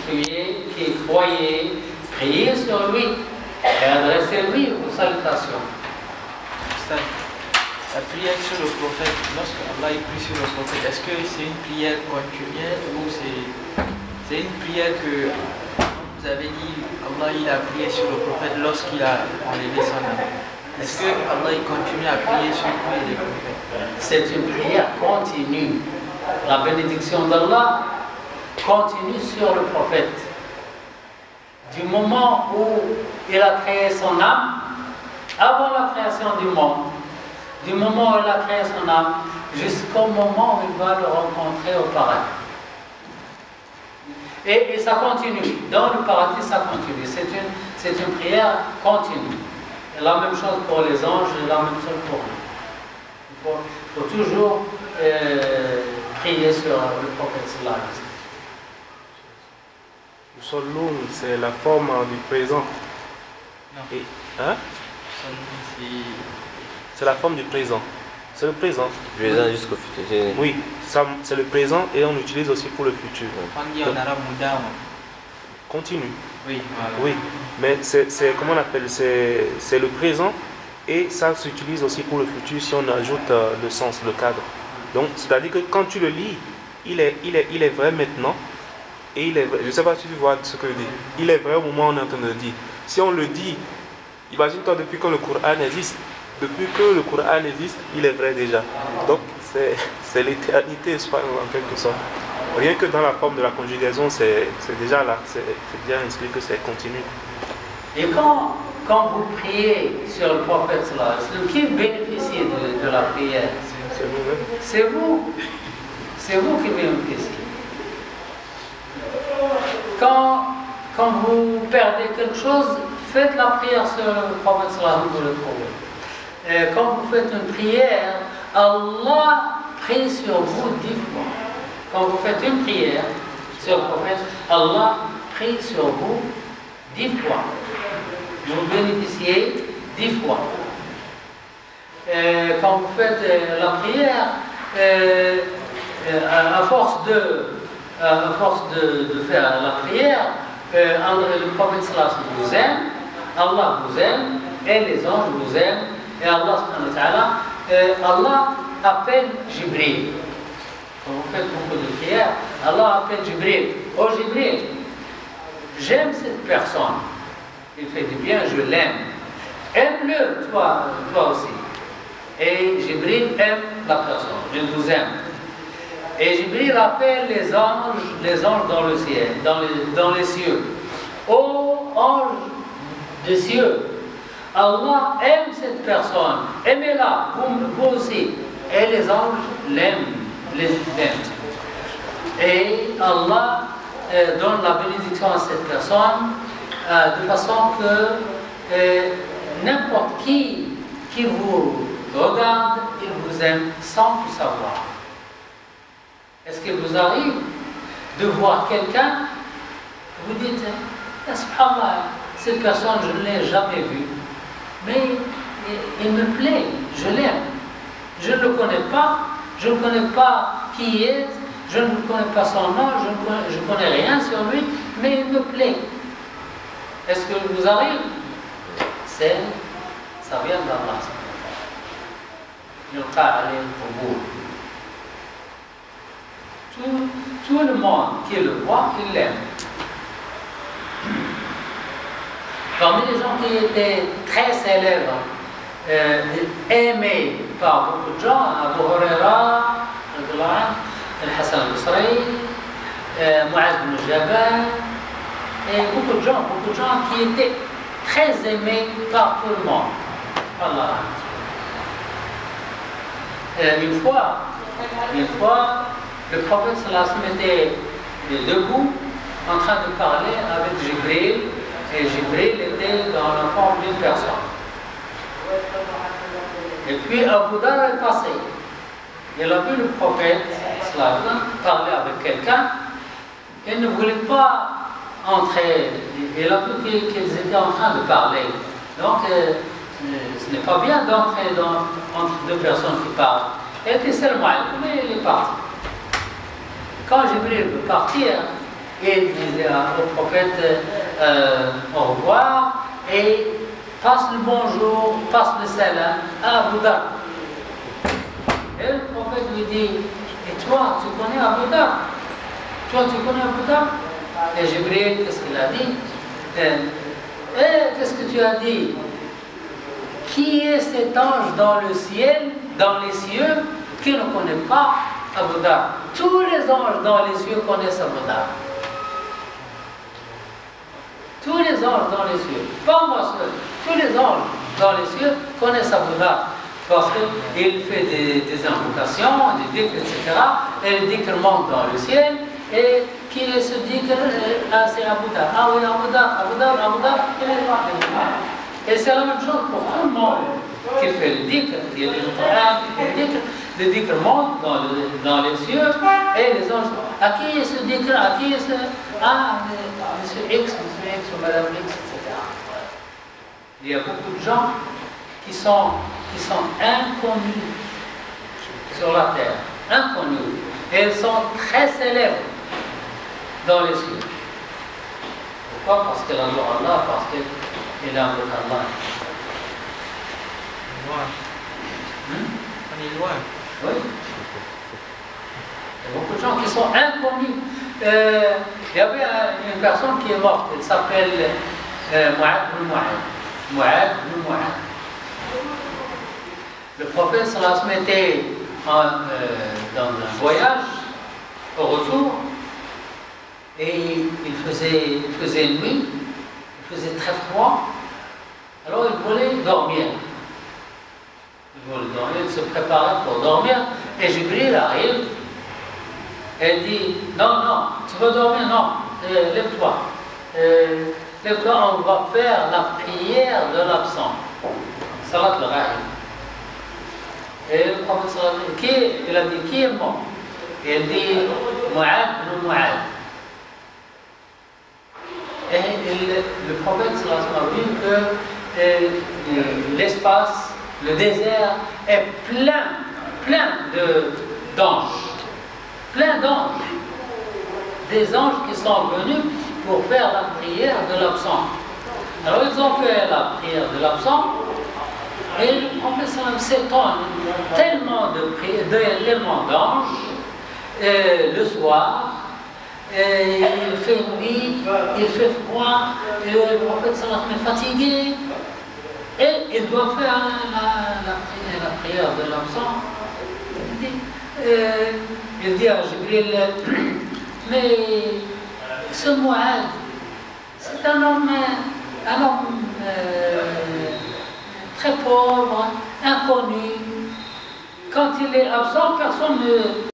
qui croyait, priez sur lui et adressez-lui vos salutations. La prière sur le prophète, lorsque Allah prie sur le prophète, est-ce que c'est une prière continuelle ou c'est une prière que vous avez dit Allah il a prié sur le prophète lorsqu'il a enlevé son âme? Est-ce que Allah continue à prier sur lui et les prophètes? C'est une prière continue. La bénédiction d'Allah continue sur le prophète. Du moment où il a créé son âme, avant la création du monde, du moment où il a créé son âme, jusqu'au moment où il va le rencontrer au paradis. Et ça continue. Dans le paradis, ça continue. C'est une prière continue. Et la même chose pour les anges et la même chose pour nous. Il faut toujours prier sur le prophète sallallahu alayhi wa sallam. Salloum, c'est la forme du présent. Non. Et, hein? C'est la forme du présent. C'est le présent. Présent jusqu'au futur. Oui, c'est le présent et on l'utilise aussi pour le futur. On dit en arabe mudam. Continue. Oui, voilà. Oui, mais c'est comment on appelle, c'est le présent et ça s'utilise aussi pour le futur si on ajoute le sens, le cadre. Donc, c'est-à-dire que quand tu le lis, il est vrai maintenant et il est vrai, je ne sais pas si tu vois ce que je dis, il est vrai au moment où on est en train de le dire. Si on le dit, imagine-toi depuis que le Coran existe, il est vrai déjà. Donc, c'est l'éternité, en quelque sorte. Rien que dans la forme de la conjugaison, c'est déjà là, c'est bien inscrit que c'est continu. Et quand vous priez sur le prophète sallallahu alayhi wa sallam, qui bénéficie de la prière? C'est nous-mêmes. C'est vous. C'est vous qui bénéficiez. Quand vous perdez quelque chose, faites la prière sur le prophète sallallahu alayhi wa sallam, vous le trouvez. Quand vous faites une prière, Allah prie sur vous 10 fois. Quand vous faites une prière sur le prophète, Allah prie sur vous 10 fois. Vous bénéficiez 10 fois. Quand vous faites la prière, à force de faire la prière, le prophète sallallahu alayhi wa sallam vous aime, Allah vous aime, et les anges vous aiment, et Allah subhanahu wa ta'ala, Allah appelle Jibril. Quand vous faites beaucoup de prières, Allah appelle Jibril. Oh Jibril, j'aime cette personne. Il fait du bien, je l'aime. Aime-le, toi aussi. Et Jibril aime la personne. Je vous aime. Et Jibril appelle les anges dans le ciel, dans les cieux. Oh ange des cieux, Allah aime cette personne. Aimez-la, vous aussi. Et les anges l'aiment. Et Allah donne la bénédiction à cette personne de façon que n'importe qui vous regarde, il vous aime sans tout savoir. Est-ce qu'il vous arrive de voir quelqu'un, vous dites, subhanallah, cette personne je ne l'ai jamais vue, mais il me plaît, je l'aime, je ne le connais pas. Je ne connais pas qui il est, je ne connais pas son nom, je ne connais rien sur lui, mais il me plaît. Est-ce que vous arrive? Ça vient d'Allah. Tout le monde qui le voit, il l'aime. Parmi les gens qui étaient très célèbres, aimé par beaucoup de gens, Abu Huraira, Al-Hassan al-Basri, Mu'adh ibn Jabal, et beaucoup de gens qui étaient très aimés par tout le monde. Allah. Une fois, le prophète sallallahu alayhi wa sallam était debout en train de parler avec Jibril, et Jibril était dans la forme d'une personne. Et puis Abu Dhar est passé. Il a vu le prophète sallallahu alayhi wa sallam parler avec quelqu'un. Il ne voulait pas entrer. Il a vu qu'ils étaient en train de parler. Donc ce n'est pas bien d'entrer entre deux personnes qui parlent. Il était seulement, mais il est parti. Quand Jibril veut partir, et il disait au prophète au revoir et passe le bonjour, passe le salam à Abu Dhar. Et le prophète lui dit, et toi, tu connais Abu Dhar? Toi, tu connais Abu Dhar? Et Jibril, qu'est-ce qu'il a dit? Qu'est-ce que tu as dit? Qui est cet ange dans le ciel, dans les cieux, qui ne connaît pas Abu Dhar? Tous les anges dans les cieux connaissent Abu Dhar. Tous les anges dans les cieux, pas moi seul, tous les anges dans les cieux connaissent Abu Dhar. Parce qu'il fait des invocations, des dhikr, etc. Et le dhikr monte dans le ciel. Et qui est ce dhikr? C'est Abu Dhar. Ah oui, Abu Dhar, il est là. Et c'est la même chose pour tout le monde qui fait le dhikr, qui est le dhikr monte dans les cieux. Et les anges, à qui est ce dhikr? À qui est ce... Ah, monsieur X ou Madame X, etc. Il y a beaucoup de gens qui sont inconnus sur la terre, inconnus, et ils sont très célèbres dans les cieux. Pourquoi? Parce qu'elle adore Allah, parce qu'elle invoque Allah. On est loin. Oui. Il y a beaucoup de gens qui sont inconnus. Il y avait une personne qui est morte, elle s'appelle Mu'ad ibn Mu'ad. Le prophète sallallahu alayhi wa sallam était dans un voyage au retour et il faisait nuit, il faisait très froid, alors il voulait dormir. Il se préparait pour dormir et Jibril arrive et dit non, tu veux dormir? Non, lève-toi. Lève-toi, on va faire la prière de l'absent. Salat al-Ghaib. Et le prophète sallallahu alayhi wa sallam, il a dit, qui est mort? Et il dit, Mu'ad ibn Mu'ad. Et le prophète sallallahu alayhi wa sallam a vu que l'espace, le désert est plein d'anges. Plein d'anges. Des anges qui sont venus pour faire la prière de l'absent. Alors ils ont fait la prière de l'absent. Et le prophète s'étonne tellement tellement d'anges le soir, il fait nuit, il fait froid, et le prophète est fatigué, et il doit faire la prière de l'absent. Il dit à Jibril, mais ce Mu'ad, c'est un homme très pauvre, inconnu. Quand il est absent, personne ne